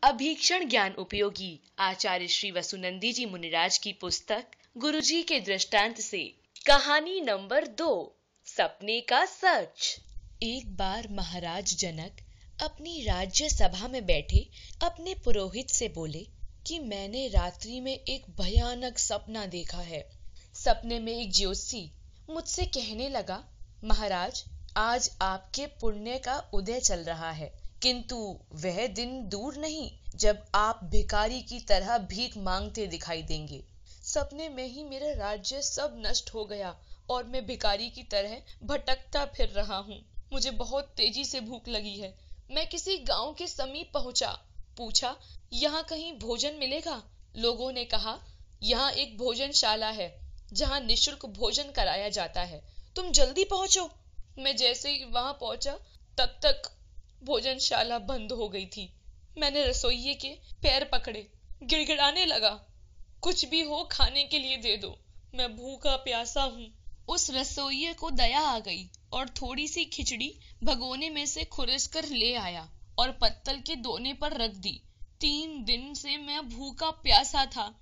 अभीक्षण ज्ञान उपयोगी आचार्य श्री वसुनंदी जी मुनिराज की पुस्तक गुरुजी के दृष्टांत से कहानी नंबर 2, सपने का सच। एक बार महाराज जनक अपनी राज्य सभा में बैठे अपने पुरोहित से बोले कि मैंने रात्रि में एक भयानक सपना देखा है। सपने में एक ज्योतिषी मुझसे कहने लगा, महाराज आज आपके पुण्य का उदय चल रहा है, किंतु वह दिन दूर नहीं जब आप भिखारी की तरह भीख मांगते दिखाई देंगे। सपने में ही मेरा राज्य सब नष्ट हो गया और मैं भिखारी की तरह भटकता फिर रहा हूँ। मुझे बहुत तेजी से भूख लगी है। मैं किसी गांव के समीप पहुंचा। पूछा, यहाँ कहीं भोजन मिलेगा? लोगों ने कहा, यहाँ एक भोजनशाला है जहाँ निःशुल्क भोजन कराया जाता है, तुम जल्दी पहुंचो। मैं जैसे ही वहां पहुंचा तब तक भोजनशाला बंद हो गई थी। मैंने रसोइये के पैर पकड़े, गिड़गिड़ाने लगा, कुछ भी हो खाने के लिए दे दो, मैं भूखा प्यासा हूँ। उस रसोइये को दया आ गई और थोड़ी सी खिचड़ी भगोने में से खुरस कर ले आया और पत्तल के दोने पर रख दी। 3 दिन से मैं भूखा प्यासा था।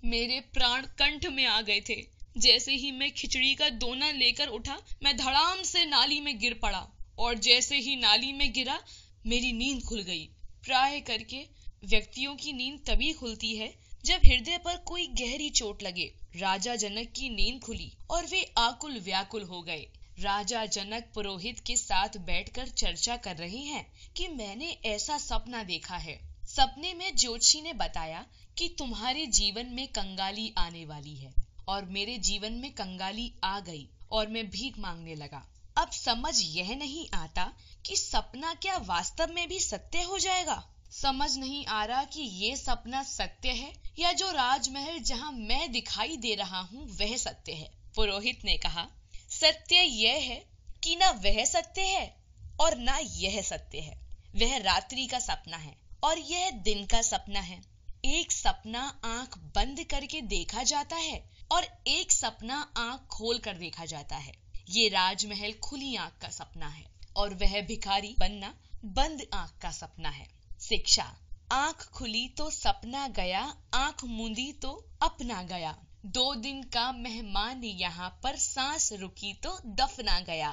मेरे प्राण कंठ में आ गए थे। जैसे ही मैं खिचड़ी का दोना लेकर उठा, मैं धड़ाम से नाली में गिर पड़ा और जैसे ही नाली में गिरा मेरी नींद खुल गई। प्राय करके व्यक्तियों की नींद तभी खुलती है जब हृदय पर कोई गहरी चोट लगे। राजा जनक की नींद खुली और वे आकुल व्याकुल हो गए। राजा जनक पुरोहित के साथ बैठकर चर्चा कर रहे हैं कि मैंने ऐसा सपना देखा है। सपने में ज्योतिषी ने बताया कि तुम्हारे जीवन में कंगाली आने वाली है और मेरे जीवन में कंगाली आ गई और मैं भीख मांगने लगा। अब समझ यह नहीं आता कि सपना क्या वास्तव में भी सत्य हो जाएगा। समझ नहीं आ रहा कि ये सपना सत्य है या जो राजमहल जहाँ मैं दिखाई दे रहा हूँ वह सत्य है। पुरोहित ने कहा, सत्य यह है कि ना वह सत्य है और ना यह सत्य है। वह रात्रि का सपना है और यह दिन का सपना है। एक सपना आंख बंद करके देखा जाता है और एक सपना आंख खोल कर देखा जाता है। ये राजमहल खुली आंख का सपना है और वह भिखारी बनना बंद आंख का सपना है। शिक्षा, आंख खुली तो सपना गया, आंख मूंदी तो अपना गया। 2 दिन का मेहमान यहाँ पर, सांस रुकी तो दफना गया।